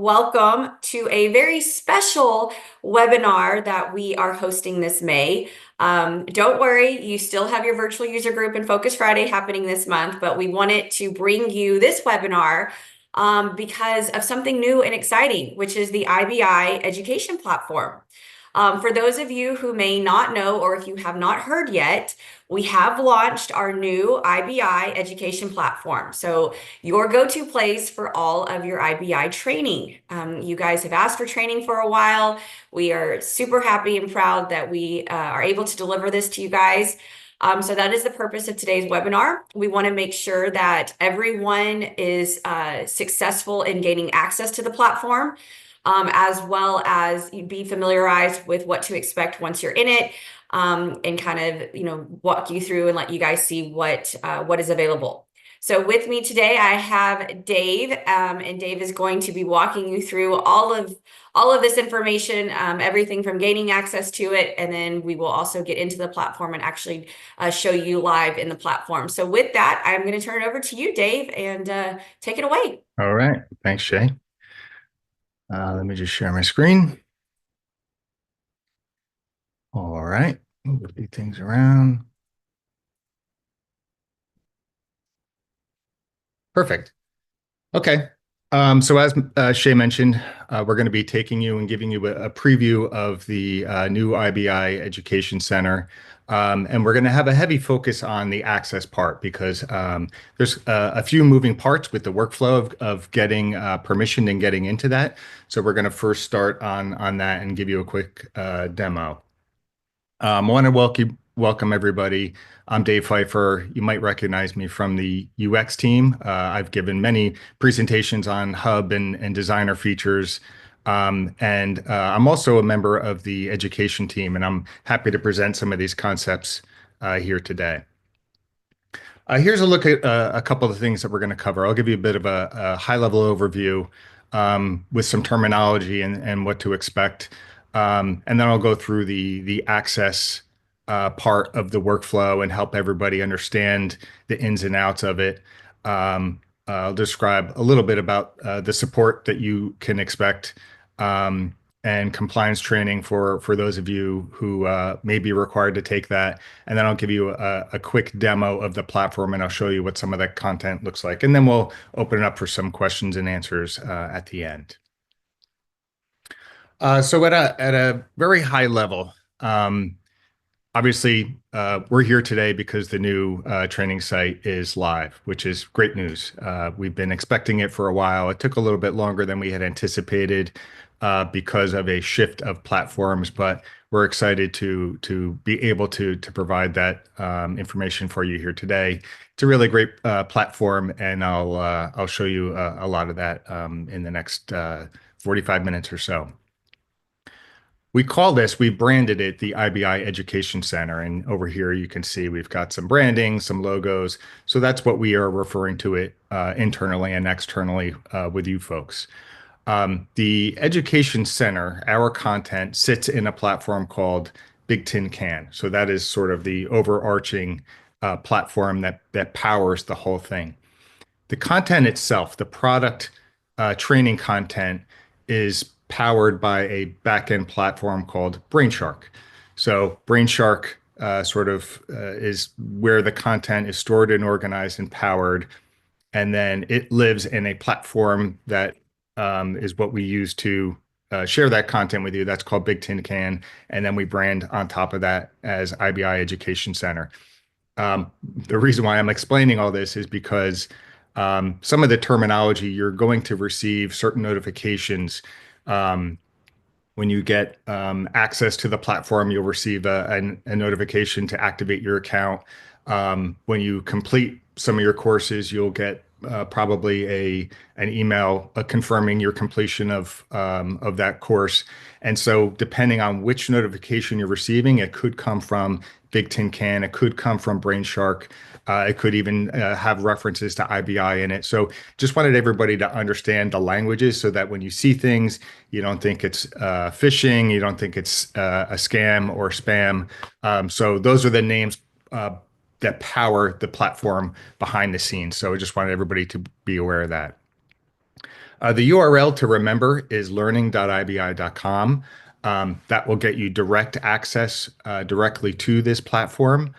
welcome to a very special webinar that we are hosting this May. Don't worry, you still have your virtual user group and Focus Friday happening this month, but we wanted to bring you this webinar because of something new and exciting, which is the IBI education platform. For those of you who may not know, or if you have not heard yet, we have launched our new IBI education platform. So your go-to place for all of your IBI training. You guys have asked for training for a while. We are super happy and proud that we are able to deliver this to you guys. So that is the purpose of today's webinar. We want to make sure that everyone is successful in gaining access to the platform, as well as be familiarized with what to expect once you're in it, and kind of, walk you through and let you guys see what is available. So with me today, I have Dave, and Dave is going to be walking you through all of this information, everything from gaining access to it, and then we will also get into the platform and actually show you live in the platform. So with that, I'm going to turn it over to you, Dave, and take it away. All right. Thanks, Shay. Let me just share my screen. All right. Move a few things around. Perfect. Okay. So as Shay mentioned, we're going to be taking you and giving you a preview of the new IBI Education Center. And we're going to have a heavy focus on the access part because there's a few moving parts with the workflow of getting permission and getting into that. So we're going to first start on that and give you a quick demo. I want to welcome everybody. I'm Dave Pfeiffer. You might recognize me from the UX team. I've given many presentations on Hub and designer features. And I'm also a member of the education team, and I'm happy to present some of these concepts here today. Here's a look at a couple of the things that we're going to cover. I'll give you a bit of a high-level overview with some terminology and what to expect. And then I'll go through the access part of the workflow and help everybody understand the ins and outs of it. I'll describe a little bit about the support that you can expect, and compliance training for those of you who may be required to take that. And then I'll give you a quick demo of the platform, and I'll show you what some of that content looks like. And then we'll open it up for some questions and answers at the end. So at a very high level, obviously, we're here today because the new training site is live, which is great news. We've been expecting it for a while. It took a little bit longer than we had anticipated because of a shift of platforms, but we're excited to be able to provide that information for you here today. It's a really great platform, and I'll show you a lot of that in the next 45 minutes or so. We branded it the IBI Education Center. And over here, you can see we've got some branding, some logos. So that's what we are referring to it internally and externally with you folks. The Education Center, our content sits in a platform called Big Tin Can. So that is sort of the overarching platform that powers the whole thing. The content itself, the product training content, is powered by a backend platform called Brainshark. So Brainshark is where the content is stored and organized and powered, and then it lives in a platform that is what we use to share that content with you. That's called Big Tin Can, and then we brand on top of that as IBI Education Center. The reason why I'm explaining all this is because some of the terminology, you're going to receive certain notifications. When you get access to the platform, you'll receive a notification to activate your account. When you complete some of your courses, you'll get probably an email confirming your completion of that course. And so depending on which notification you're receiving, it could come from Big Tin Can, it could come from Brainshark, it could even have references to IBI in it. So just wanted everybody to understand the languages so that when you see things, you don't think it's phishing, you don't think it's a scam or spam. So those are the names that power the platform behind the scenes. So I just wanted everybody to be aware of that. The URL to remember is learning.ibi.com. That will get you direct access directly to this platform.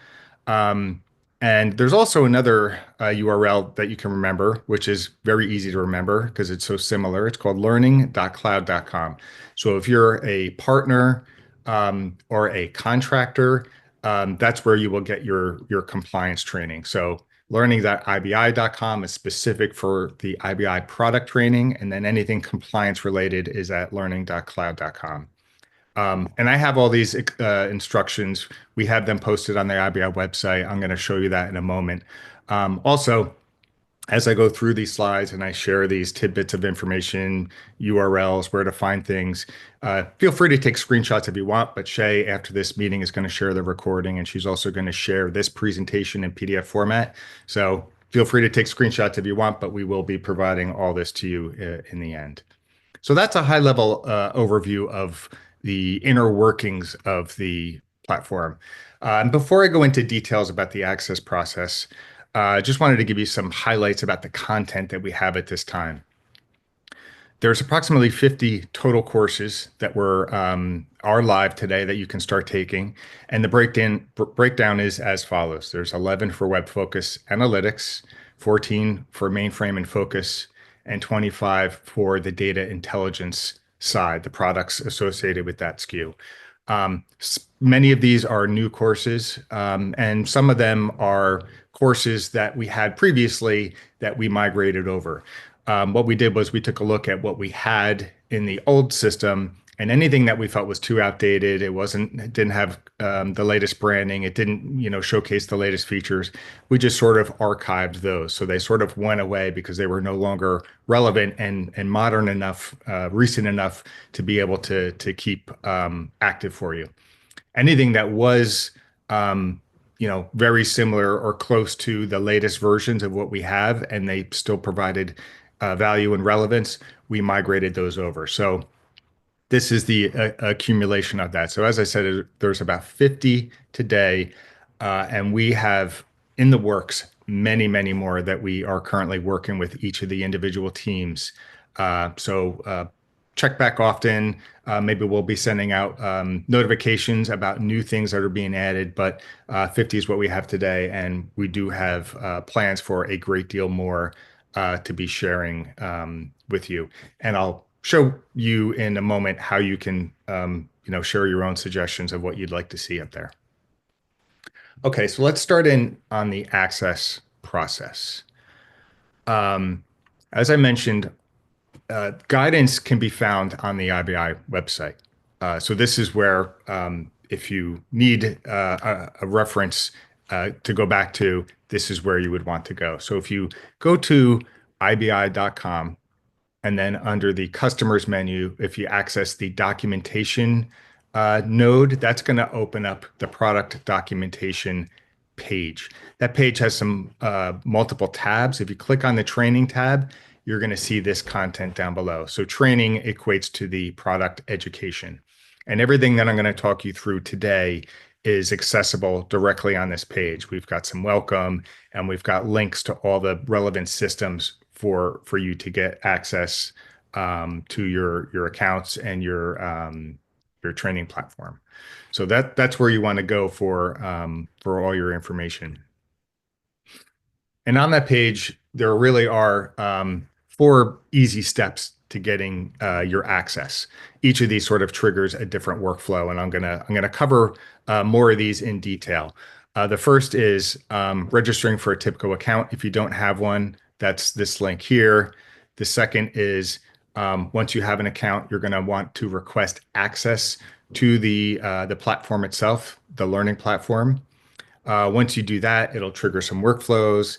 Um, and there's also another URL that you can remember, which is very easy to remember because it's so similar. It's called learning.cloud.com. So if you're a partner or a contractor, that's where you will get your compliance training. So learning.ibi.com is specific for the IBI product training, and then anything compliance related is at learning.cloud.com. And I have all these instructions. We have them posted on the IBI website. I'm going to show you that in a moment. Also, as I go through these slides and I share these tidbits of information, URLs, where to find things, feel free to take screenshots if you want. But Shay, after this meeting, is going to share the recording, and she's also going to share this presentation in PDF format. So feel free to take screenshots if you want, but we will be providing all this to you in the end. So that's a high level overview of the inner workings of the platform. And before I go into details about the access process, I just wanted to give you some highlights about the content that we have at this time. There's approximately 50 total courses that are live today that you can start taking, and the breakdown is as follows. There's 11 for Web Focus Analytics, 14 for Mainframe and Focus, and 25 for the data intelligence side, the products associated with that SKU. Many of these are new courses, and some of them are courses that we had previously that we migrated over. What we did was we took a look at what we had in the old system, and anything that we felt was too outdated, it didn't have the latest branding, it didn't, showcase the latest features. We just sort of archived those, so they sort of went away because they were no longer relevant and modern enough, recent enough to be able to keep active for you. Anything that was very similar or close to the latest versions of what we have, and they still provided value and relevance, we migrated those over. So this is the accumulation of that. So as I said, there's about 50 today, and we have in the works many, many more that we are currently working with each of the individual teams. So check back often. Maybe we'll be sending out notifications about new things that are being added, but 50 is what we have today, and we do have plans for a great deal more to be sharing with you. And I'll show you in a moment how you can share your own suggestions of what you'd like to see up there. Okay, so let's start in on the access process. As I mentioned, guidance can be found on the IBI website. So this is where, if you need a reference to go back to, this is where you would want to go. So if you go to ibi.com, and then under the customers menu, if you access the documentation node, that's going to open up the product documentation page. That page has some multiple tabs. If you click on the training tab, you're going to see this content down below. So training equates to the product education. And everything that I'm going to talk you through today is accessible directly on this page. We've got some welcome, and we've got links to all the relevant systems for you to get access to your accounts and your training platform. So that's where you want to go for all your information. And on that page, there really are 4 easy steps to getting your access. Each of these sort of triggers a different workflow, and I'm gonna cover more of these in detail. The first is registering for a TIBCO account. If you don't have one, that's this link here. The second is once you have an account, you're going to want to request access to the platform itself, the learning platform. Once you do that, it'll trigger some workflows.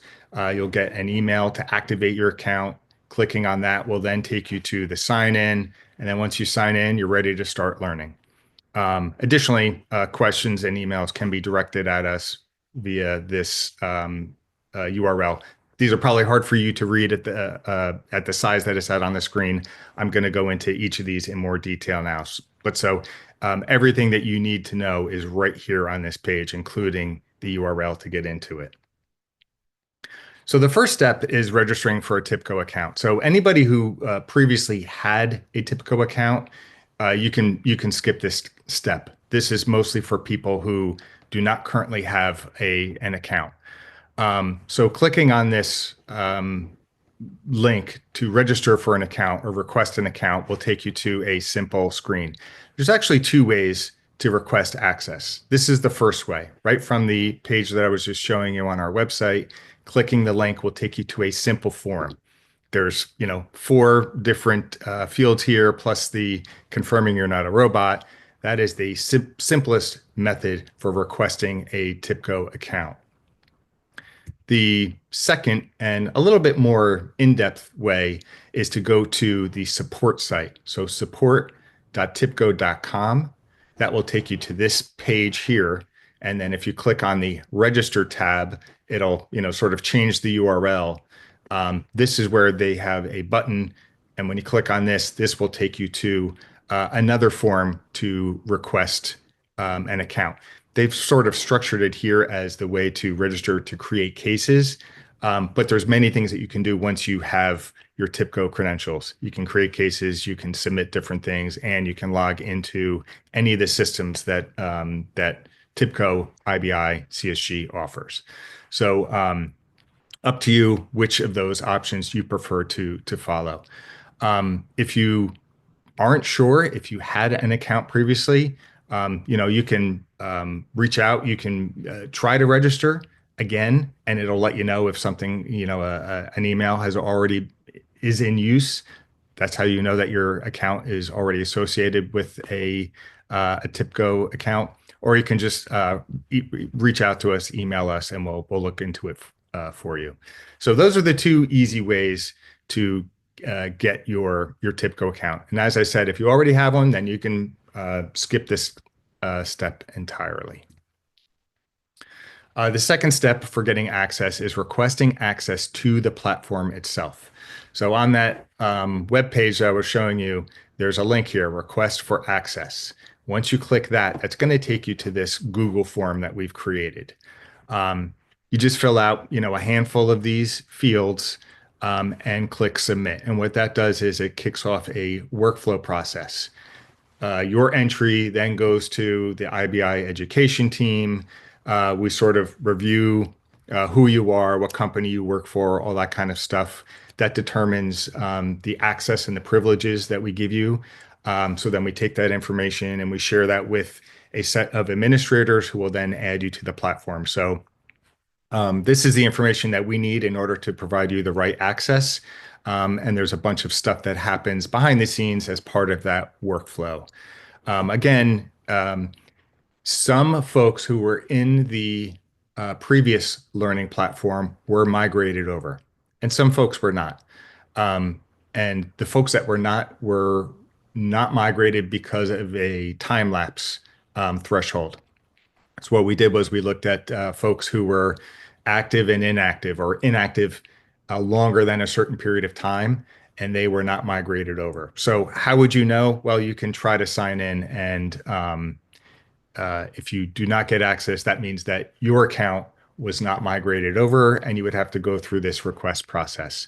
You'll get an email to activate your account. Clicking on that will then take you to the sign in. And then once you sign in, you're ready to start learning. Additionally, questions and emails can be directed at us via this URL. These are probably hard for you to read at the size that it's at on the screen. I'm going to go into each of these in more detail now. But everything that you need to know is right here on this page, including the URL to get into it. So the first step is registering for a TIPCO account. So anybody who previously had a TIPCO account, you can skip this step. This is mostly for people who do not currently have an account. So clicking on this link to register for an account or request an account will take you to a simple screen. There's actually two ways to request access. This is the first way, right from the page that I was just showing you on our website. Clicking the link will take you to a simple form. There's, four different fields here, plus the confirming you're not a robot. That is the simplest method for requesting a TIPCO account. The second and a little bit more in-depth way is to go to the support site. So support.tipco.com. That will take you to this page here. And then if you click on the register tab, it'll, sort of change the URL. This is where they have a button. And when you click on this, this will take you to another form to request an account. They've sort of structured it here as the way to register to create cases. But there's many things that you can do once you have your TIPCO credentials. You can create cases, you can submit different things, and you can log into any of the systems that that TIPCO, IBI, CSG offers. So up to you which of those options you prefer to follow. If you aren't sure if you had an account previously, you can reach out. You can try to register again, and it'll let you know if something, an email is in use. That's how you know that your account is already associated with a TIPCO account. Or you can just reach out to us, email us, and we'll look into it for you. So those are the two easy ways to get your TIPCO account. And as I said, if you already have one, then you can skip this step entirely. The second step for getting access is requesting access to the platform itself. So on that web page that I was showing you, there's a link here, request for access. Once you click that, that's going to take you to this Google form that we've created. You just fill out, a handful of these fields and click submit. And what that does is it kicks off a workflow process. Your entry then goes to the IBI education team. We sort of review who you are, what company you work for, all that kind of stuff. That determines the access and the privileges that we give you. So then we take that information and we share that with a set of administrators who will then add you to the platform. So this is the information that we need in order to provide you the right access. And there's a bunch of stuff that happens behind the scenes as part of that workflow. Again, some folks who were in the previous learning platform were migrated over, and some folks were not. And the folks that were not migrated because of a time lapse threshold. So what we did was we looked at folks who were active and inactive, or inactive longer than a certain period of time, and they were not migrated over. So how would you know? Well, you can try to sign in, and if you do not get access, that means that your account was not migrated over, and you would have to go through this request process.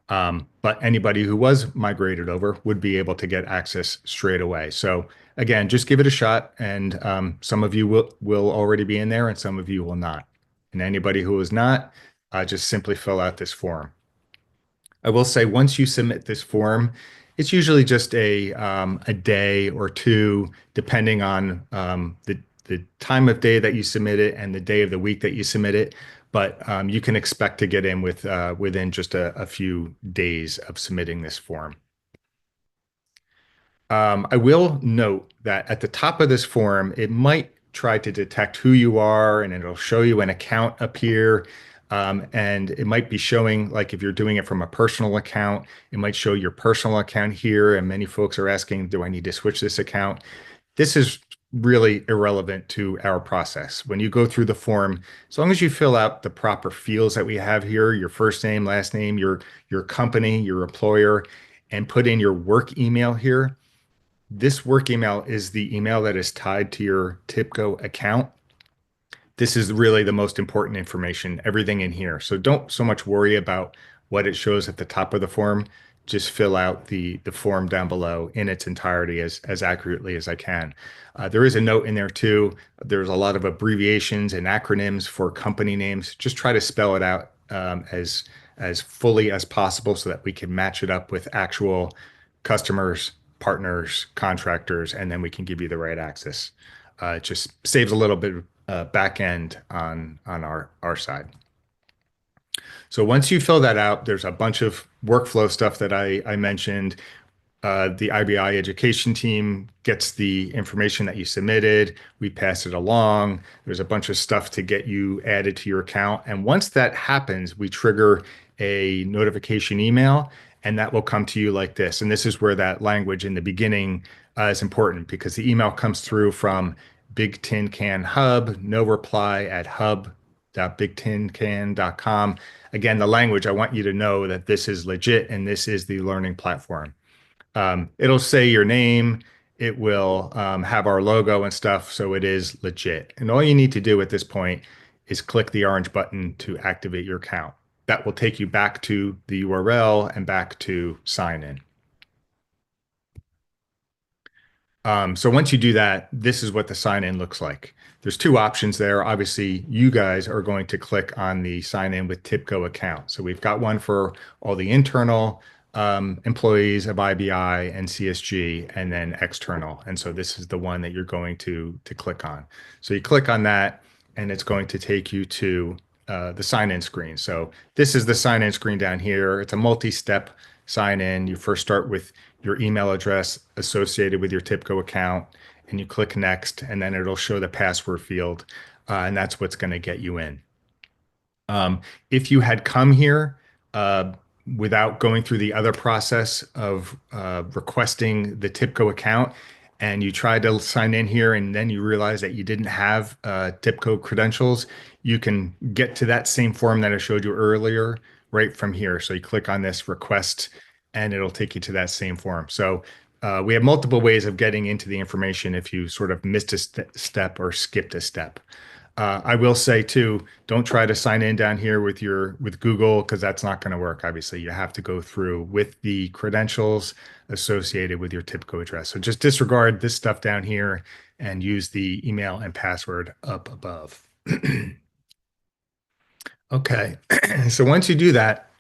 But anybody who was migrated over would be able to get access straight away. So again, just give it a shot, and some of you will already be in there, and some of you will not. And anybody who is not, just simply fill out this form. I will say once you submit this form, it's usually just a day or two, depending on the time of day that you submit it and the day of the week that you submit it. But you can expect to get in within just a few days of submitting this form. I will note that at the top of this form, it might try to detect who you are, and it'll show you an account up here. And it might be showing, like if you're doing it from a personal account, it might show your personal account here. And many folks are asking, do I need to switch this account? This is really irrelevant to our process. When you go through the form, as long as you fill out the proper fields that we have here, your first name, last name, your company, your employer, and put in your work email here. This work email is the email that is tied to your TIPCO account. This is really the most important information, everything in here. So don't so much worry about what it shows at the top of the form. Just fill out the form down below in its entirety as accurately as I can. There is a note in there too. There's a lot of abbreviations and acronyms for company names. Just try to spell it out as fully as possible so that we can match it up with actual customers, partners, contractors, and then we can give you the right access. It just saves a little bit of back end on our side. So once you fill that out, there's a bunch of workflow stuff that I mentioned. The IBI education team gets the information that you submitted. We pass it along. There's a bunch of stuff to get you added to your account. And once that happens, we trigger a notification email, and that will come to you like this. And this is where that language in the beginning is important because the email comes through from Big Tin Can Hub, no reply at hub.bigtincan.com. Again, the language, I want you to know that this is legit and this is the learning platform. It'll say your name. It will have our logo and stuff, so it is legit. And all you need to do at this point is click the orange button to activate your account. That will take you back to the URL and back to sign in. So once you do that, this is what the sign in looks like. There's two options there. Obviously, you guys are going to click on the sign in with TIBCO account. So we've got one for all the internal employees of IBI and CSG, and then external. And so this is the one that you're going to click on. So you click on that, and it's going to take you to the sign-in screen. So this is the sign-in screen down here. It's a multi-step sign-in. You first start with your email address associated with your TIBCO account, and you click next, and then it'll show the password field, and that's what's going to get you in. If you had come here without going through the other process of requesting the TIBCO account, and you tried to sign in here and then you realize that you didn't have TIBCO credentials, you can get to that same form that I showed you earlier right from here. So you click on this request and it'll take you to that same form. So we have multiple ways of getting into the information if you sort of missed a step or skipped a step. I will say too, don't try to sign in down here with Google because that's not going to work. Obviously, you have to go through with the credentials associated with your TIBCO address. So just disregard this stuff down here and use the email and password up above. Okay, so once you do that,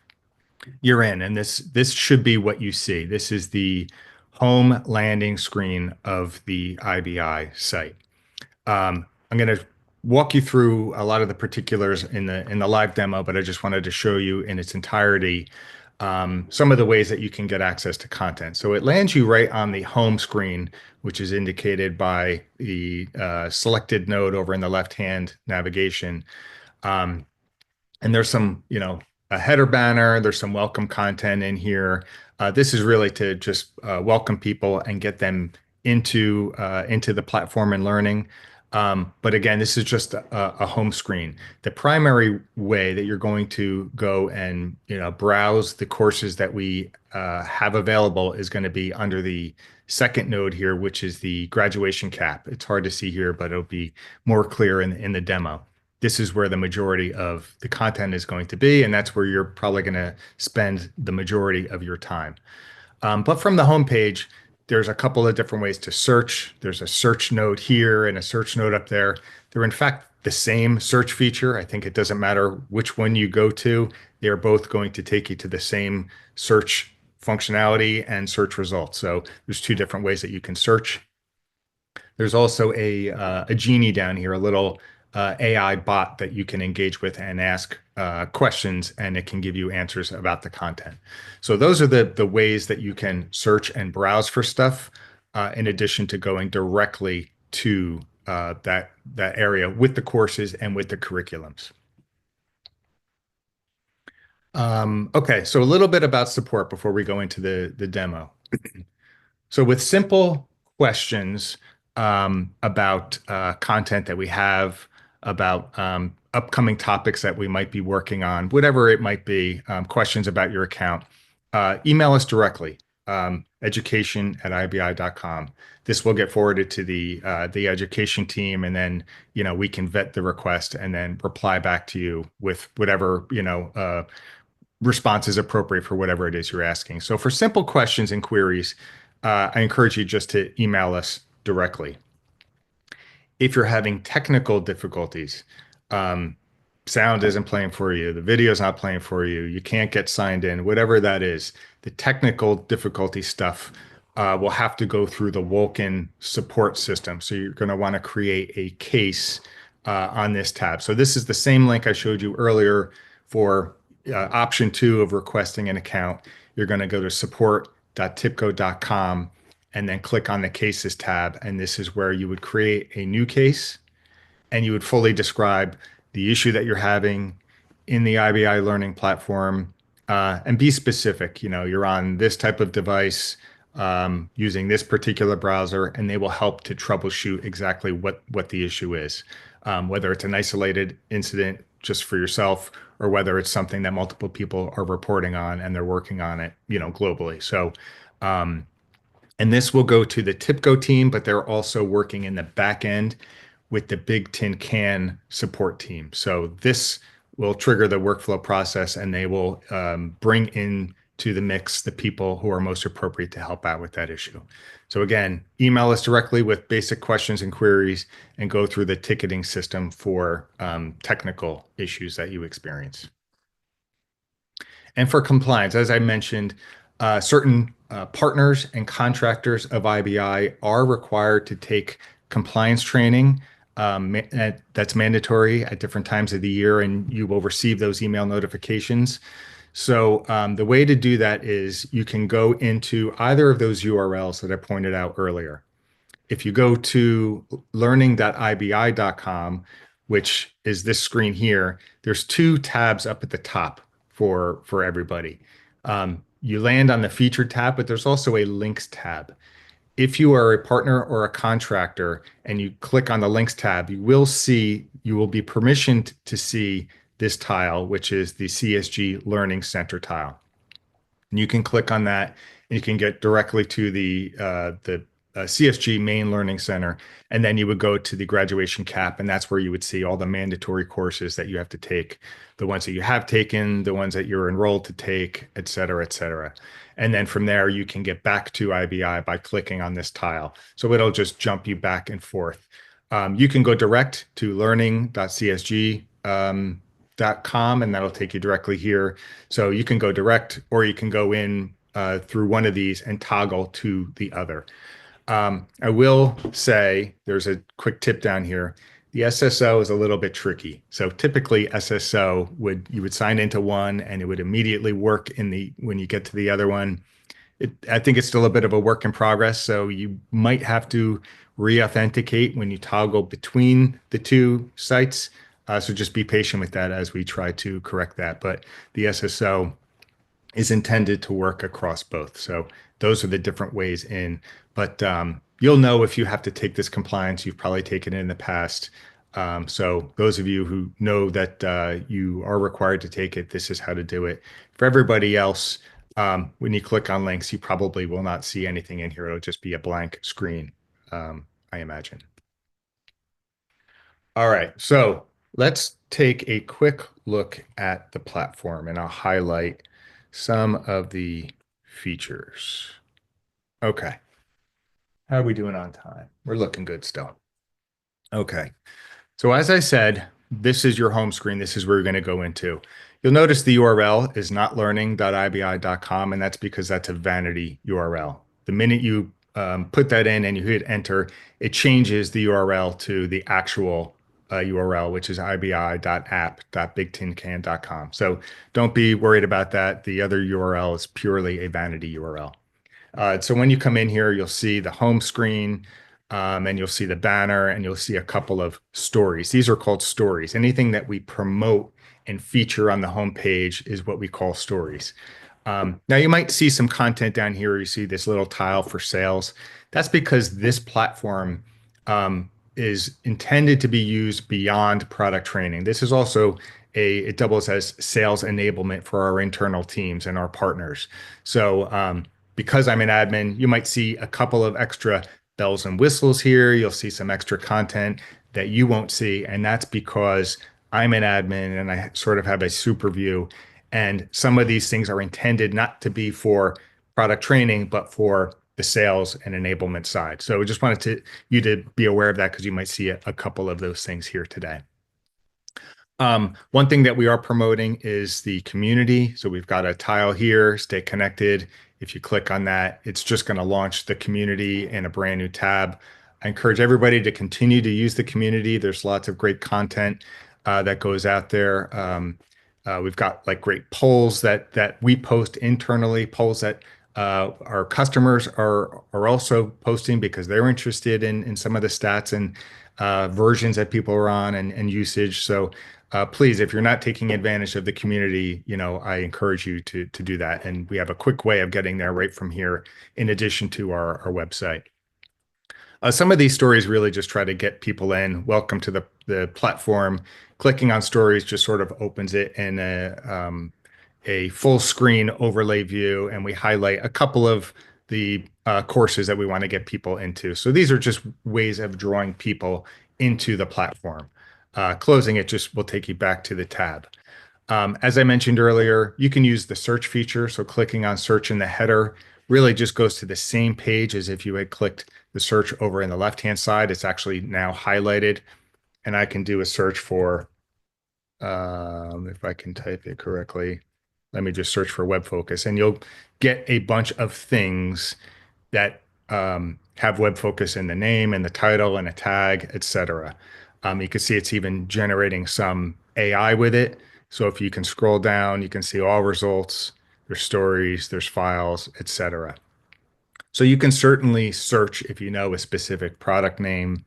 you're in, and this should be what you see. This is the home landing screen of the IBI site. I'm going to walk you through a lot of the particulars in the live demo, but I just wanted to show you in its entirety some of the ways that you can get access to content. So it lands you right on the home screen, which is indicated by the selected node over in the left-hand navigation. And there's some, a header banner, there's some welcome content in here. This is really to just welcome people and get them into the platform and learning. But again, this is just a home screen. The primary way that you're going to go and browse the courses that we have available is going to be under the second node here, which is the graduation cap. It's hard to see here, but it'll be more clear in the demo. This is where the majority of the content is going to be, and that's where you're probably going to spend the majority of your time. But from the homepage, there's a couple of different ways to search. There's a search node here and a search node up there. They're in fact the same search feature. I think it doesn't matter which one you go to. They're both going to take you to the same search functionality and search results. So there's two different ways that you can search. There's also a Genie down here, a little AI bot that you can engage with and ask questions, and it can give you answers about the content. So those are the ways that you can search and browse for stuff, in addition to going directly to that area with the courses and with the curriculums. Okay, so a little bit about support before we go into the demo. So with simple questions about content that we have, about upcoming topics that we might be working on, whatever it might be, questions about your account, email us directly. education@ibi.com. This will get forwarded to the education team, and then we can vet the request and then reply back to you with whatever response is appropriate for whatever it is you're asking. So for simple questions and queries, I encourage you just to email us directly. If you're having technical difficulties, um, sound isn't playing for you, the video is not playing for you, you can't get signed in, whatever that is, the technical difficulty stuff will have to go through the Wolken support system. So you're going to want to create a case on this tab. So this is the same link I showed you earlier for option 2 of requesting an account. You're going to go to support.tipco.com and then click on the cases tab. And this is where you would create a new case and you would fully describe the issue that you're having in the IBI learning platform, and be specific. You're on this type of device, using this particular browser, and they will help to troubleshoot exactly what the issue is, whether it's an isolated incident just for yourself or whether it's something that multiple people are reporting on and they're working on it, globally. So, and this will go to the TIPCO team, but they're also working in the back end with the Big Tin Can support team. So this will trigger the workflow process, and they will bring in to the mix the people who are most appropriate to help out with that issue. So again, email us directly with basic questions and queries and go through the ticketing system for technical issues that you experience. And for compliance, as I mentioned, certain partners and contractors of IBI are required to take compliance training. That's mandatory at different times of the year, and you will receive those email notifications. So the way to do that is you can go into either of those URLs that I pointed out earlier. If you go to learning.ibi.com, which is this screen here, there's 2 tabs up at the top for everybody. You land on the featured tab, but there's also a links tab. If you are a partner or a contractor and you click on the links tab, you will be permissioned to see this tile, which is the CSG Learning Center tile. And you can click on that and you can get directly to the CSG Main Learning Center. And then you would go to the graduation cap, and that's where you would see all the mandatory courses that you have to take, the ones that you have taken, the ones that you're enrolled to take, et cetera, et cetera. And then from there, you can get back to IBI by clicking on this tile. So it'll just jump you back and forth. You can go direct to learning.csg.com, and that'll take you directly here. So you can go direct, or you can go in through one of these and toggle to the other. I will say there's a quick tip down here. The SSO is a little bit tricky. So typically SSO you would sign into one and it would immediately work when you get to the other one. I think it's still a bit of a work in progress. So you might have to re-authenticate when you toggle between the 2 sites. So just be patient with that as we try to correct that. But the SSO is intended to work across both. So those are the different ways in. But you'll know if you have to take this compliance, you've probably taken it in the past. So those of you who know that you are required to take it, this is how to do it. For everybody else, when you click on links, you probably will not see anything in here. It'll just be a blank screen, I imagine. All right, so let's take a quick look at the platform, and I'll highlight some of the features. Okay. How are we doing on time? We're looking good still. Okay. So as I said, this is your home screen. This is where you're going to go into. You'll notice the URL is not learning.ibi.com, and that's because that's a vanity URL. The minute you put that in and you hit enter, it changes the URL to the actual URL, which is ibi.app.bigtincan.com. So don't be worried about that. The other URL is purely a vanity URL. So when you come in here, you'll see the home screen, and you'll see the banner, and you'll see a couple of stories. These are called stories. Anything that we promote and feature on the home page is what we call stories. Now you might see some content down here. You see this little tile for sales. That's because this platform is intended to be used beyond product training. This is also it doubles as sales enablement for our internal teams and our partners. So because I'm an admin, you might see a couple of extra bells and whistles here. You'll see some extra content that you won't see. And that's because I'm an admin and I sort of have a super view. And some of these things are intended not to be for product training, but for the sales and enablement side. So I just wanted you to be aware of that because you might see a couple of those things here today. One thing that we are promoting is the community. So we've got a tile here, stay connected. If you click on that, it's just going to launch the community in a brand new tab. I encourage everybody to continue to use the community. There's lots of great content that goes out there. We've got like great polls that we post internally, polls that our customers are also posting because they're interested in some of the stats and versions that people are on and usage. So please, if you're not taking advantage of the community, I encourage you to do that. And we have a quick way of getting there right from here, in addition to our website. Some of these stories really just try to get people in. Welcome to the platform. Clicking on stories just sort of opens it in a full screen overlay view, and we highlight a couple of the courses that we want to get people into. So these are just ways of drawing people into the platform. Closing it just will take you back to the tab. As I mentioned earlier, you can use the search feature. So clicking on search in the header really just goes to the same page as if you had clicked the search over in the left-hand side. It's actually now highlighted, and I can do a search for, if I can type it correctly, let me just search for web focus, and you'll get a bunch of things that have web focus in the name and the title and a tag, etc. You can see it's even generating some AI with it. So if you can scroll down, you can see all results, there's stories, there's files, etc. So you can certainly search if you know a specific product name,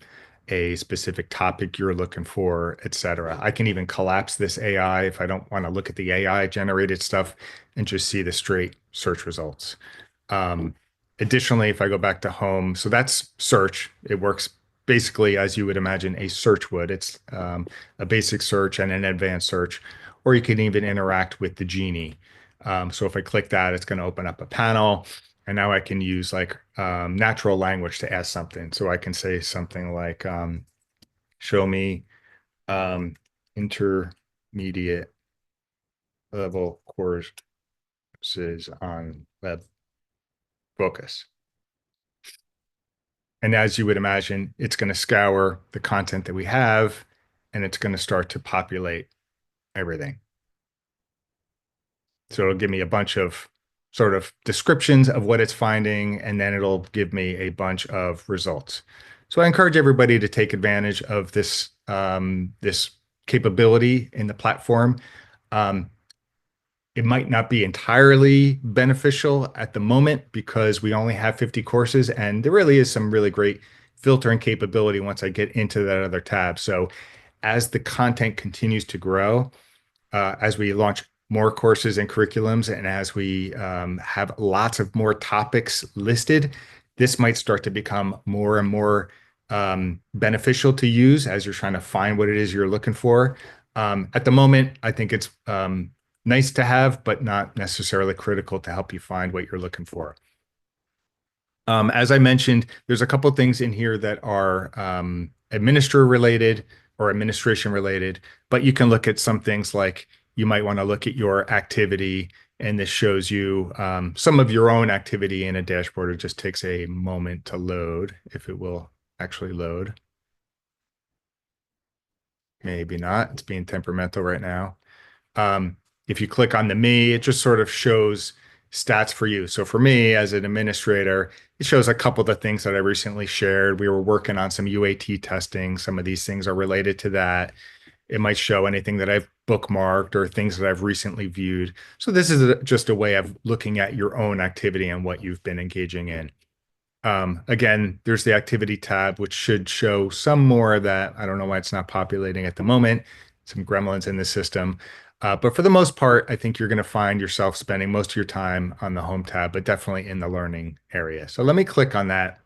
a specific topic you're looking for, etc. I can even collapse this AI if I don't want to look at the AI generated stuff and just see the straight search results. Additionally, if I go back to home, so that's search. It works basically as you would imagine a search would. It's a basic search and an advanced search, or you can even interact with the Genie. So if I click that, it's going to open up a panel. And now I can use like natural language to ask something. So I can say something like, show me intermediate level courses on web focus. And as you would imagine, it's going to scour the content that we have, and it's going to start to populate everything. So it'll give me a bunch of sort of descriptions of what it's finding, and then it'll give me a bunch of results. So I encourage everybody to take advantage of this this capability in the platform. It might not be entirely beneficial at the moment because we only have 50 courses, and there really is some really great filtering capability once I get into that other tab. So as the content continues to grow, as we launch more courses and curriculums, and as we have lots of more topics listed, this might start to become more and more beneficial to use as you're trying to find what it is you're looking for. At the moment, I think it's nice to have, but not necessarily critical to help you find what you're looking for. As I mentioned, there's a couple of things in here that are administrator related or administration related, but you can look at some things like you might want to look at your activity, and this shows you some of your own activity in a dashboard. It just takes a moment to load, if it will actually load. Maybe not. It's being temperamental right now. If you click on the me, it just sort of shows stats for you. So for me as an administrator, it shows a couple of the things that I recently shared. We were working on some UAT testing. Some of these things are related to that. It might show anything that I've bookmarked or things that I've recently viewed. So this is just a way of looking at your own activity and what you've been engaging in. Again, there's the activity tab, which should show some more of that. I don't know why it's not populating at the moment. Some gremlins in the system. But for the most part, I think you're going to find yourself spending most of your time on the home tab, but definitely in the learning area. So let me click on that.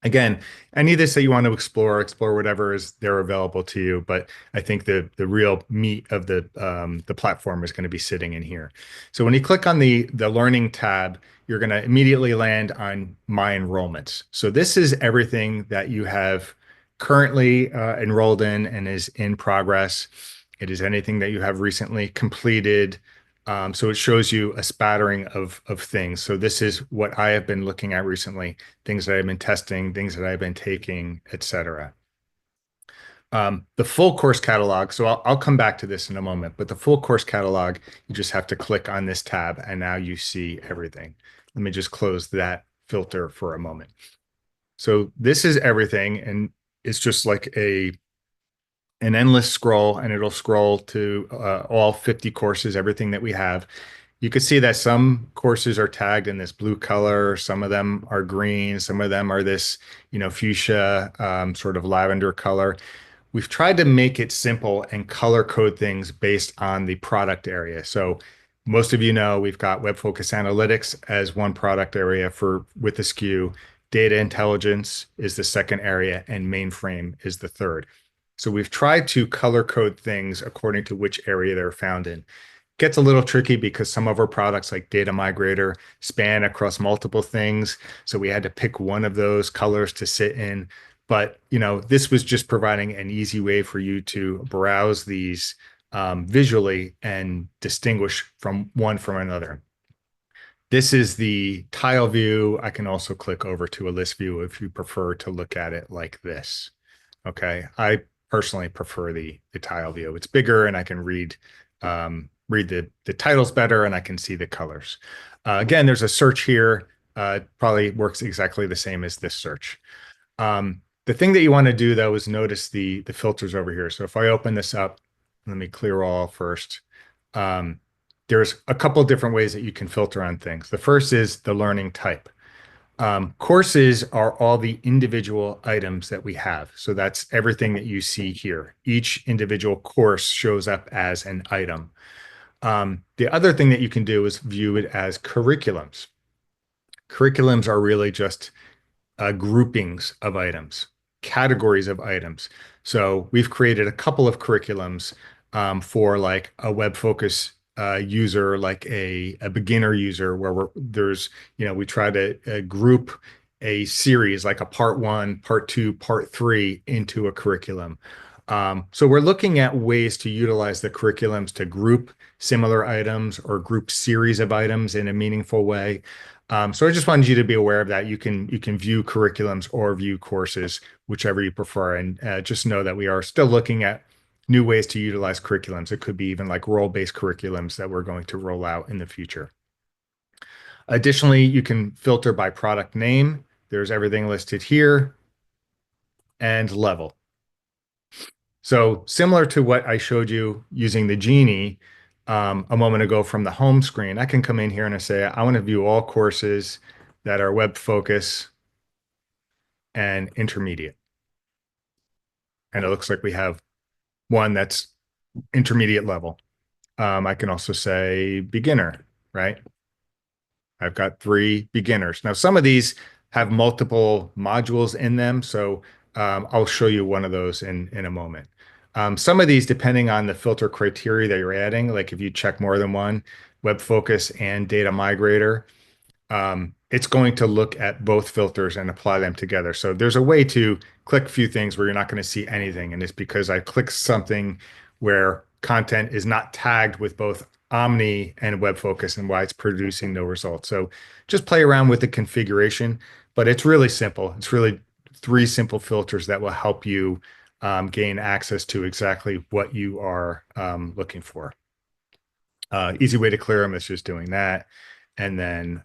Again, any of this that you want to explore whatever is there available to you. But I think the real meat of the platform is going to be sitting in here. So when you click on the Learning tab, you're going to immediately land on My Enrollments. So this is everything that you have currently enrolled in and is in progress. It is anything that you have recently completed. So it shows you a spattering of things. So this is what I have been looking at recently, things that I've been testing, things that I've been taking, etc. The full course catalog, so I'll come back to this in a moment, but the full course catalog, you just have to click on this tab and now you see everything. Let me just close that filter for a moment. So this is everything, and it's just like an endless scroll, and it'll scroll to all 50 courses, everything that we have. You can see that some courses are tagged in this blue color, some of them are green, some of them are this, fuchsia, sort of lavender color. We've tried to make it simple and color code things based on the product area. So most of you know we've got Web Focus Analytics as one product area with the SKU. Data intelligence is the second area, and mainframe is the third. So we've tried to color code things according to which area they're found in. Gets a little tricky because some of our products like Data Migrator span across multiple things. So we had to pick one of those colors to sit in. But, this was just providing an easy way for you to browse these visually and distinguish from one from another. This is the tile view. I can also click over to a list view if you prefer to look at it like this. Okay. I personally prefer the tile view. It's bigger and I can read the titles better and I can see the colors. Again, there's a search here. Probably works exactly the same as this search. The thing that you want to do though is notice the filters over here. So if I open this up, let me clear all first. There's a couple different ways that you can filter on things. The first is the learning type. Courses are all the individual items that we have. So that's everything that you see here. Each individual course shows up as an item. The other thing that you can do is view it as curriculums. Curriculums are really just groupings of items, categories of items. So we've created a couple of curriculums for like a web focus user, like a beginner user, where we try to group a series like a part 1, part 2, part 3 into a curriculum. So we're looking at ways to utilize the curriculums to group similar items or group series of items in a meaningful way. So I just wanted you to be aware of that. You can view curriculums or view courses, whichever you prefer, and just know that we are still looking at new ways to utilize curriculums. It could be even like role-based curriculums that we're going to roll out in the future. Additionally, you can filter by product name. There's everything listed here, and level. So similar to what I showed you using the Genie a moment ago from the home screen, I can come in here and I say, I want to view all courses that are web focus and intermediate. And it looks like we have one that's intermediate level. I can also say beginner, right? I've got 3 beginners. Now, some of these have multiple modules in them, so I'll show you one of those in a moment. Some of these, depending on the filter criteria that you're adding, like if you check more than one, Web Focus and Data Migrator, it's going to look at both filters and apply them together. So there's a way to click a few things where you're not going to see anything. And it's because I clicked something where content is not tagged with both Omni and Web Focus and why it's producing no results. So just play around with the configuration, but it's really simple. It's really 3 simple filters that will help you gain access to exactly what you are looking for. Easy way to clear them is just doing that. And then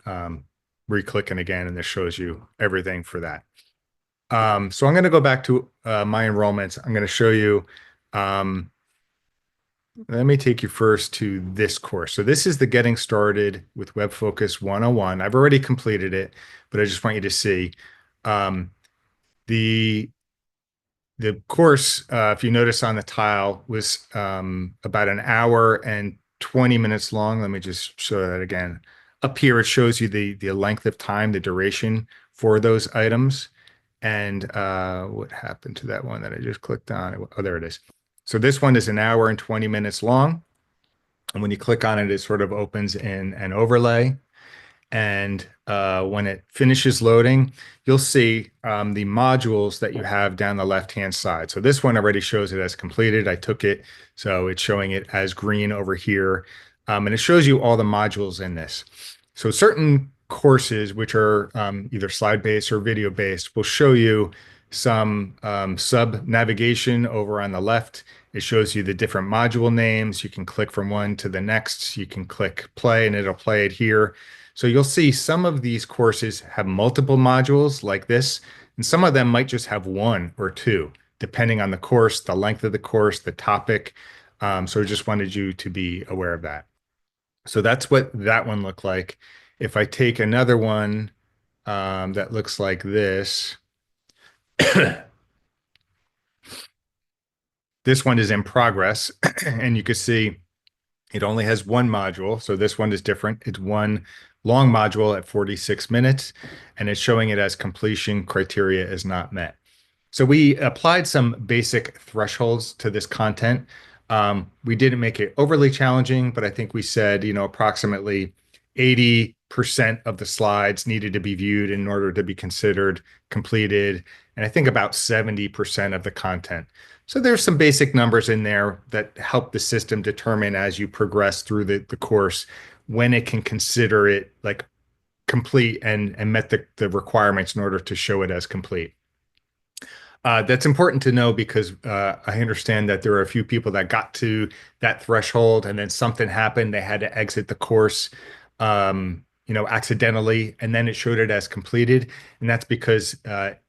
re-clicking again, and this shows you everything for that. So I'm going to go back to my enrollments. I'm going to show you, let me take you first to this course. So this is the Getting Started with Web Focus 101. I've already completed it, but I just want you to see the course, if you notice on the tile, was about an hour and 20 minutes long. Let me just show that again. Up here, it shows you the length of time, the duration for those items. And what happened to that one that I just clicked on? Oh, there it is. So this one is an hour and 20 minutes long. And when you click on it, it sort of opens in an overlay. And when it finishes loading, you'll see the modules that you have down the left-hand side. So this one already shows it as completed. I took it, so it's showing it as green over here. And it shows you all the modules in this. So certain courses, which are either slide-based or video-based, will show you some sub-navigation over on the left. It shows you the different module names. You can click from one to the next. You can click play, and it'll play it here. So you'll see some of these courses have multiple modules like this, and some of them might just have one or two, depending on the course, the length of the course, the topic. So I just wanted you to be aware of that. So that's what that one looked like. If I take another one that looks like this, this one is in progress, and you can see it only has one module, so this one is different. It's one long module at 46 minutes, and it's showing it as completion criteria is not met. So we applied some basic thresholds to this content. We didn't make it overly challenging, but I think we said, approximately 80% of the slides needed to be viewed in order to be considered completed, and I think about 70% of the content. So there's some basic numbers in there that help the system determine as you progress through the course when it can consider it like complete and met the requirements in order to show it as complete. That's important to know because I understand that there are a few people that got to that threshold and then something happened. They had to exit the course, accidentally, and then it showed it as completed. And that's because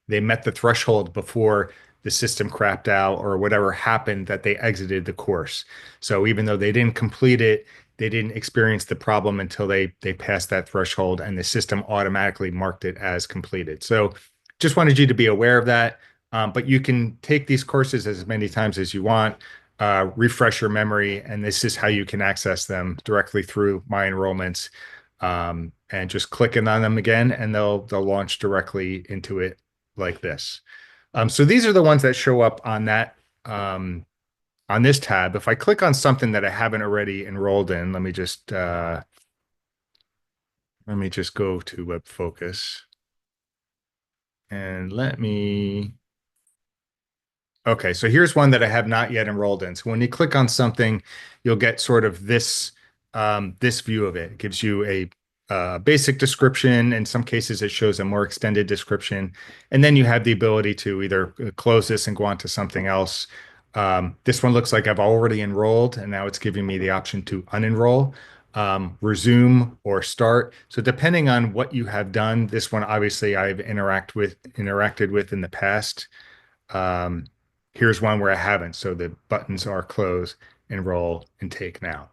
they met the threshold before the system crapped out or whatever happened that they exited the course. So even though they didn't complete it, they didn't experience the problem until they passed that threshold, and the system automatically marked it as completed. So just wanted you to be aware of that. But you can take these courses as many times as you want, refresh your memory, and this is how you can access them directly through My Enrollments, and just clicking on them again, and they'll launch directly into it like this. So these are the ones that show up on that on this tab. If I click on something that I haven't already enrolled in, let me just go to Web Focus, and let me. Okay, so here's one that I have not yet enrolled in. So when you click on something, you'll get sort of this view of it. It gives you a basic description. In some cases, it shows a more extended description. And then you have the ability to either close this and go on to something else. This one looks like I've already enrolled, and now it's giving me the option to unenroll, resume, or start. So depending on what you have done, this one obviously I've interacted with in the past. Um, Here's one where I haven't. So the buttons are close, enroll, and take now.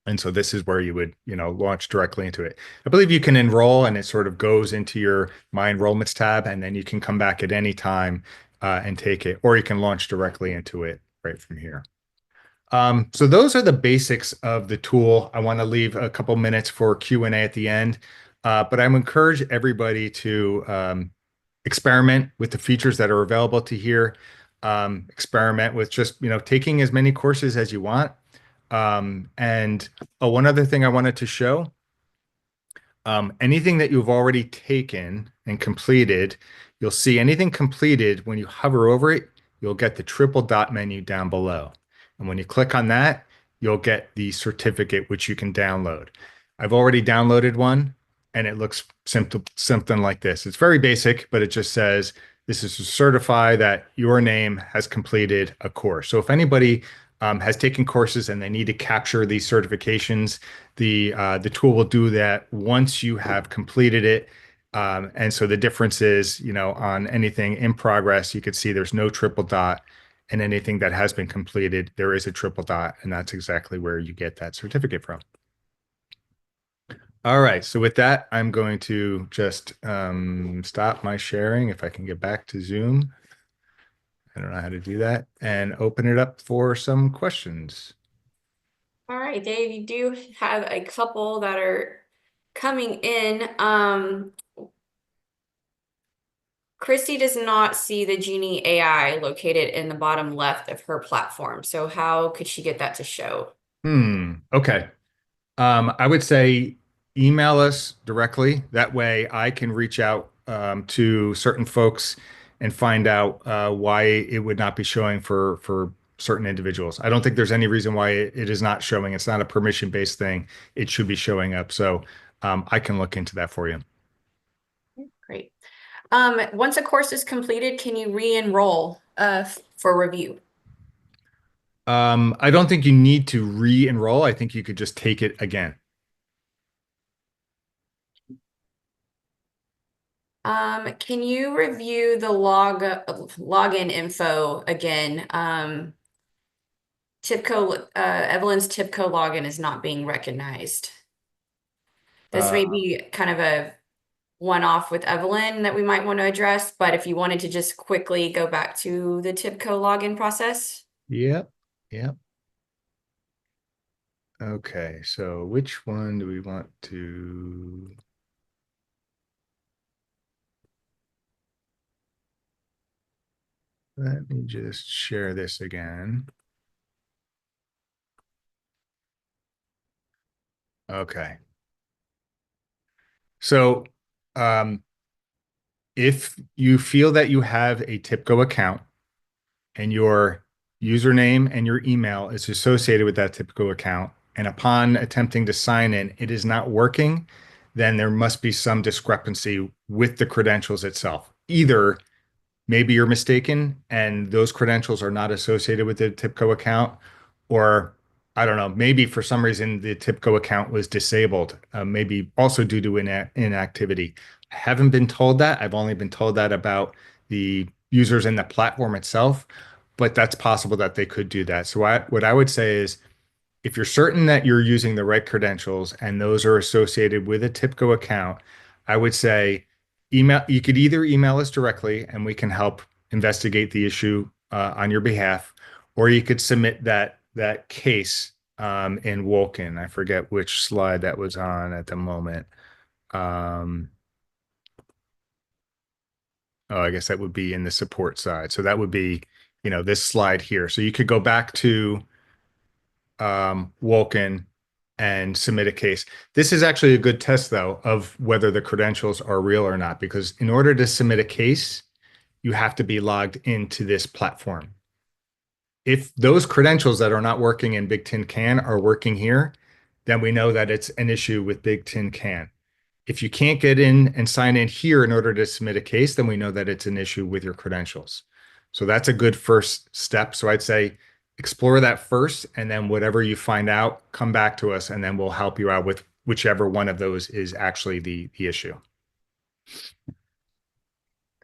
And so this is where you would, launch directly into it. I believe you can enroll and it sort of goes into your My Enrollments tab, and then you can come back at any time and take it, or you can launch directly into it right from here. So those are the basics of the tool. I want to leave a couple minutes for Q&A at the end, but I'm encourage everybody to experiment with the features that are available to here. Experiment with just, taking as many courses as you want. And one other thing I wanted to show, anything that you've already taken and completed, you'll see anything completed when you hover over it, you'll get the triple dot menu down below. And when you click on that, you'll get the certificate, which you can download. I've already downloaded one, and it looks something like this. It's very basic, but it just says, this is to certify that your name has completed a course. So if anybody has taken courses and they need to capture these certifications, the tool will do that once you have completed it. And so the difference is, on anything in progress, you could see there's no triple dot, and anything that has been completed, there is a triple dot, and that's exactly where you get that certificate from. All right, so with that, I'm going to just stop my sharing if I can get back to Zoom. I don't know how to do that, and open it up for some questions. All right, Dave, you do have a couple that are coming in. Christy does not see the Genie AI located in the bottom left of her platform. So how could she get that to show? Okay. I would say email us directly. That way I can reach out to certain folks and find out why it would not be showing for certain individuals. I don't think there's any reason why it is not showing. It's not a permission-based thing. It should be showing up. So I can look into that for you. Great. Once a course is completed, can you re-enroll for review? I don't think you need to re-enroll. I think you could just take it again. Can you review the login info again? Evelyn's TIBCO login is not being recognized. This may Uh, be kind of a one-off with Evelyn that we might want to address, but if you wanted to just quickly go back to the TIBCO login process. yep, yep. Okay, so which one do we want to? Let me just share this again. Okay. So, um, if you feel that you have a TIPCO account and your username and your email is associated with that TIPCO account, and upon attempting to sign in, it is not working, then there must be some discrepancy with the credentials itself. Either maybe you're mistaken and those credentials are not associated with the TIPCO account, or I don't know, maybe for some reason the TIPCO account was disabled, maybe also due to inactivity. I haven't been told that. I've only been told that about the users in the platform itself, but that's possible that they could do that. So what I would say is if you're certain that you're using the right credentials and those are associated with a TIPCO account, I would say email. You could either email us directly and we can help investigate the issue on your behalf, or you could submit that case in Wolken. I forget which slide that was on at the moment. Um, oh, I guess that would be in the support side. So that would be, this slide here. So you could go back to Wolken and submit a case. This is actually a good test, though, of whether the credentials are real or not, because in order to submit a case, you have to be logged into this platform. If those credentials that are not working in Big Tin Can are working here, then we know that it's an issue with Big Tin Can. If you can't get in and sign in here in order to submit a case, then we know that it's an issue with your credentials. So that's a good first step. So I'd say explore that first, and then whatever you find out, come back to us, and then we'll help you out with whichever one of those is actually the issue.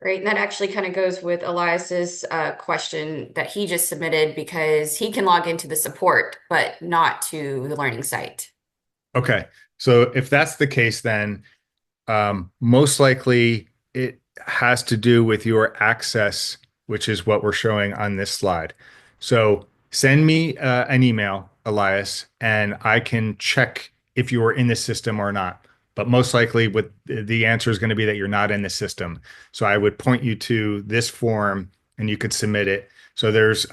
Great. And that actually kind of goes with Elias's question that he just submitted because he can log into the support, but not to the learning site. Okay. So if that's the case, then most likely it has to do with your access, which is what we're showing on this slide. So send me an email, Elias, and I can check if you are in the system or not. But most likely, what the answer is going to be that you're not in the system. So I would point you to this form, and you could submit it. So there's,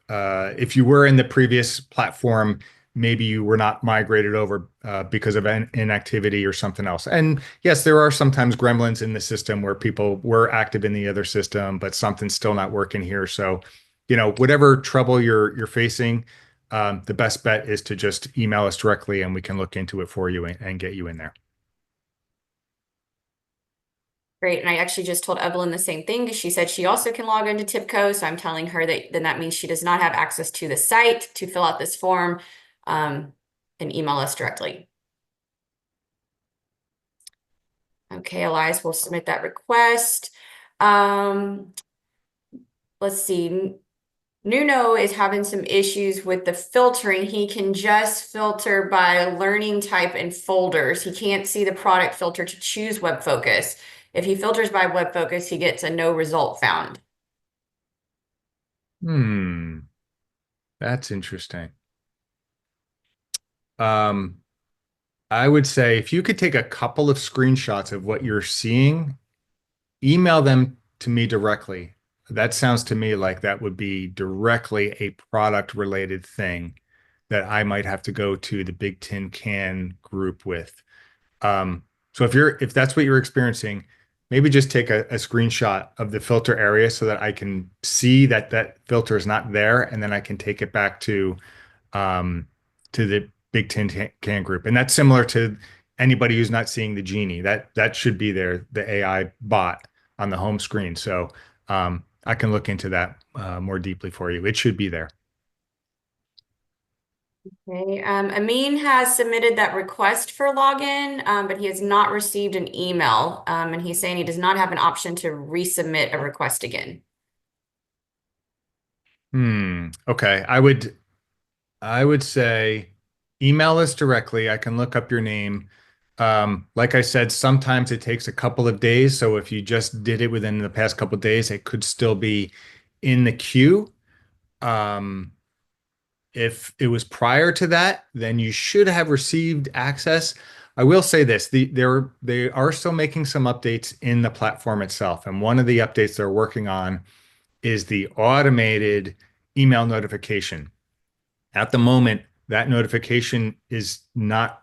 if you were in the previous platform, maybe you were not migrated over because of inactivity or something else. And yes, there are sometimes gremlins in the system where people were active in the other system, but something's still not working here. So, whatever trouble you're facing, the best bet is to just email us directly and we can look into it for you and get you in there. Great. And I actually just told Evelyn the same thing because she said she also can log into TIBCO. So I'm telling her that then that means she does not have access to the site to fill out this form and email us directly. Okay, Elias will submit that request. Let's see. Nuno is having some issues with the filtering. He can just filter by learning type and folders. He can't see the product filter to choose web focus. If he filters by web focus, he gets a no result found. That's interesting. Um, I would say if you could take a couple of screenshots of what you're seeing, email them to me directly. That sounds to me like that would be directly a product related thing that I might have to go to the Big Tin Can group with. So if that's what you're experiencing, maybe just take a screenshot of the filter area so that I can see that that filter is not there, and then I can take it back um, to the Big Tin Can group. And that's similar to anybody who's not seeing the Genie. That should be there, the AI bot on the home screen. So I can look into that more deeply for you. It should be there. Okay, Amin has submitted that request for login, but he has not received an email. And he's saying he does not have an option to resubmit a request again. Okay. I would say email us directly. I can look up your name. Like I said, sometimes it takes a couple of days. So if you just did it within the past couple of days, it could still be in the queue. Um, if it was prior to that, then you should have received access. I will say this, they are still making some updates in the platform itself. And one of the updates they're working on is the automated email notification. At the moment, that notification is not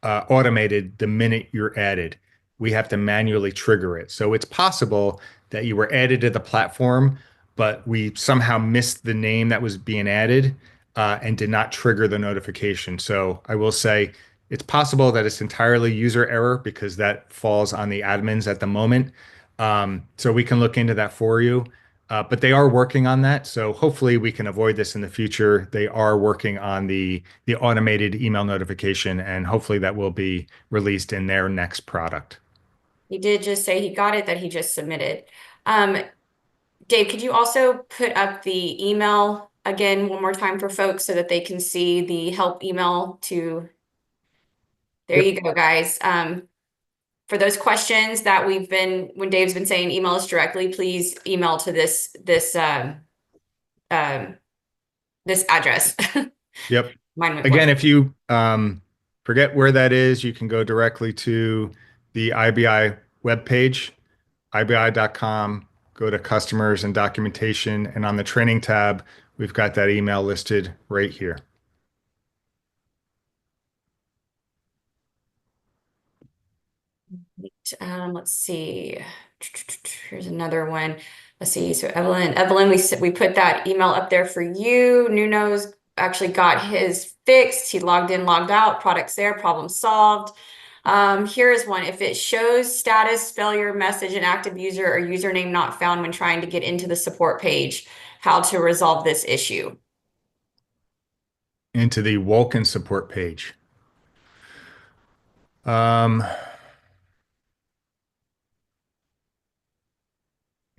automated the minute you're added. We have to manually trigger it. So it's possible that you were added to the platform, but we somehow missed the name that was being added and did not trigger the notification. So I will say it's possible that it's entirely user error because that falls on the admins at the moment. So we can look into that for you. But they are working on that, so hopefully we can avoid this in the future. They are working on the automated email notification, and hopefully that will be released in their next product. He did just say he got it, that he just submitted. Um, Dave, could you also put up the email again one more time for folks so that they can see the help email to, there Yep. you go, guys. For those questions that when Dave's been saying email us directly, please email to um, this address. Yep. Mine went Again, blank. if you forget where that is, you can go directly to the IBI webpage, ibi.com, go to customers and documentation, and on the training tab, we've got that email listed right here. Let's see. Here's another one. Let's see. So Evelyn, we put that email up there for you. Nuno's actually got his fixed. He logged in, logged out. Products there. Problem solved. Here is one. If it shows status failure message, an active user or username not found when trying to get into the support page, how to resolve this issue. Into the Vulcan support page. Um,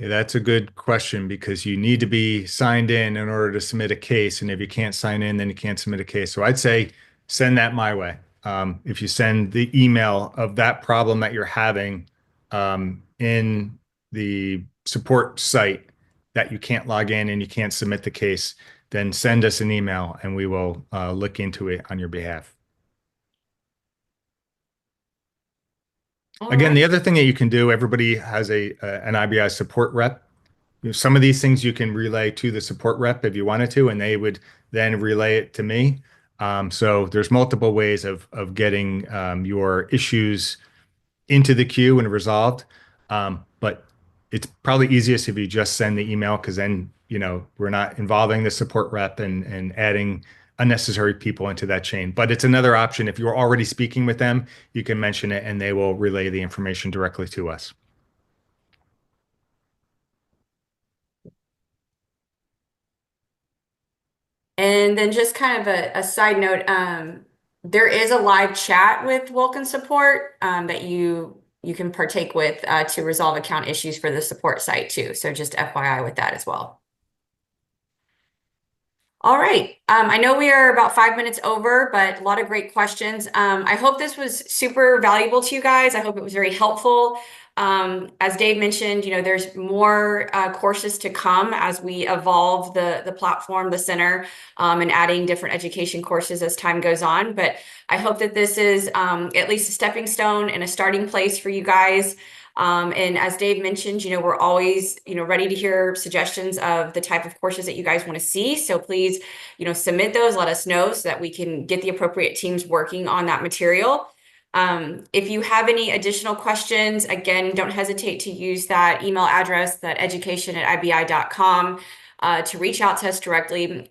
Yeah, that's a good question because you need to be signed in order to submit a case. And if you can't sign in, then you can't submit a case. So I'd say send that my way. If you send the email of that problem that you're having in the support site that you can't log in and you can't submit the case, then send us an email and we will look into it on your behalf. All Again, right. the other thing that you can do, everybody has an IBI support rep. Some of these things you can relay to the support rep if you wanted to, and they would then relay it to me. So there's multiple ways of getting your issues into the queue and resolved. But it's probably easiest if you just send the email because then we're not involving the support rep and adding unnecessary people into that chain. But it's another option. If you're already speaking with them, you can mention it and they will relay the information directly to us. And then just kind of a side note, there is a live chat with Vulcan support that you can partake with to resolve account issues for the support site too. So just FYI with that as well. All right. I know we are about 5 minutes over, but a lot of great questions. I hope this was super valuable to you guys. I hope it was very helpful. As Dave mentioned, there's more courses to come as we evolve the platform, the center, and adding different education courses as time goes on. But I hope that this is at least a stepping stone and a starting place for you guys. And as Dave mentioned, we're always, ready to hear suggestions of the type of courses that you guys want to see. So please, submit those, let us know so that we can get the appropriate teams working on that material. If you have any additional questions, again, don't hesitate to use that email address, that education@ibi.com, to reach out to us directly.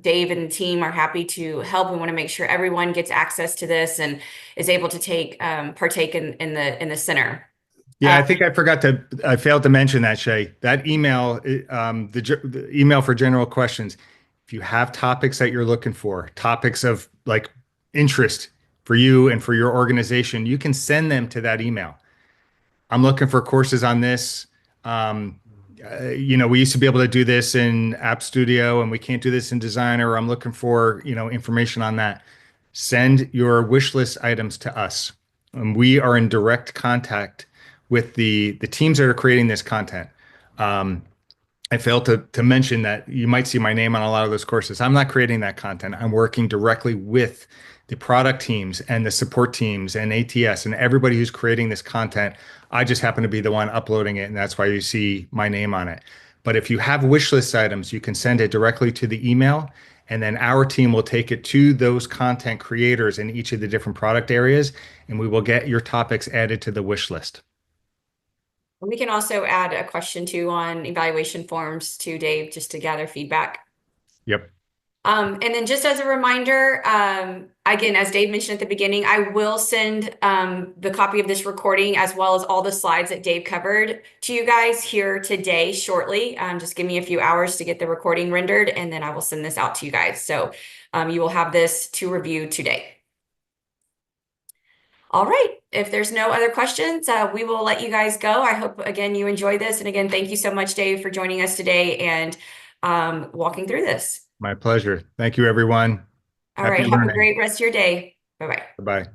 Dave and the team are happy to help. We want to make sure everyone gets access to this and is able to partake in the center. Yeah, I think I failed to mention that, Shay. That email, the email for general questions. If you have topics that you're looking for, topics of like interest for you and for your organization, you can send them to that email. I'm looking for courses on this. We used to be able to do this in App Studio and we can't do this in Designer. I'm looking for, information on that. Send your wish list items to us. And we are in direct contact with the teams that are creating this content. I failed to mention that you might see my name on a lot of those courses. I'm not creating that content. I'm working directly with the product teams and the support teams and ATS and everybody who's creating this content. I just happen to be the one uploading it, and that's why you see my name on it. But if you have wish list items, you can send it directly to the email, and then our team will take it to those content creators in each of the different product areas, and we will get your topics added to the wish list. We can also add a question too on evaluation forms to Dave, just to gather feedback. Yep. And then just as a reminder, again, as Dave mentioned at the beginning, I will send the copy of this recording as well as all the slides that Dave covered to you guys here today shortly. Just give me a few hours to get the recording rendered, and then I will send this out to you guys. So you will have this to review today. All right. If there's no other questions, we will let you guys go. I hope, again, you enjoy this. And again, thank you so much, Dave, for joining us today and walking through this. My pleasure. Thank you, everyone. All Happy right. Have a learning. great rest of your day. Bye-bye. Bye-bye.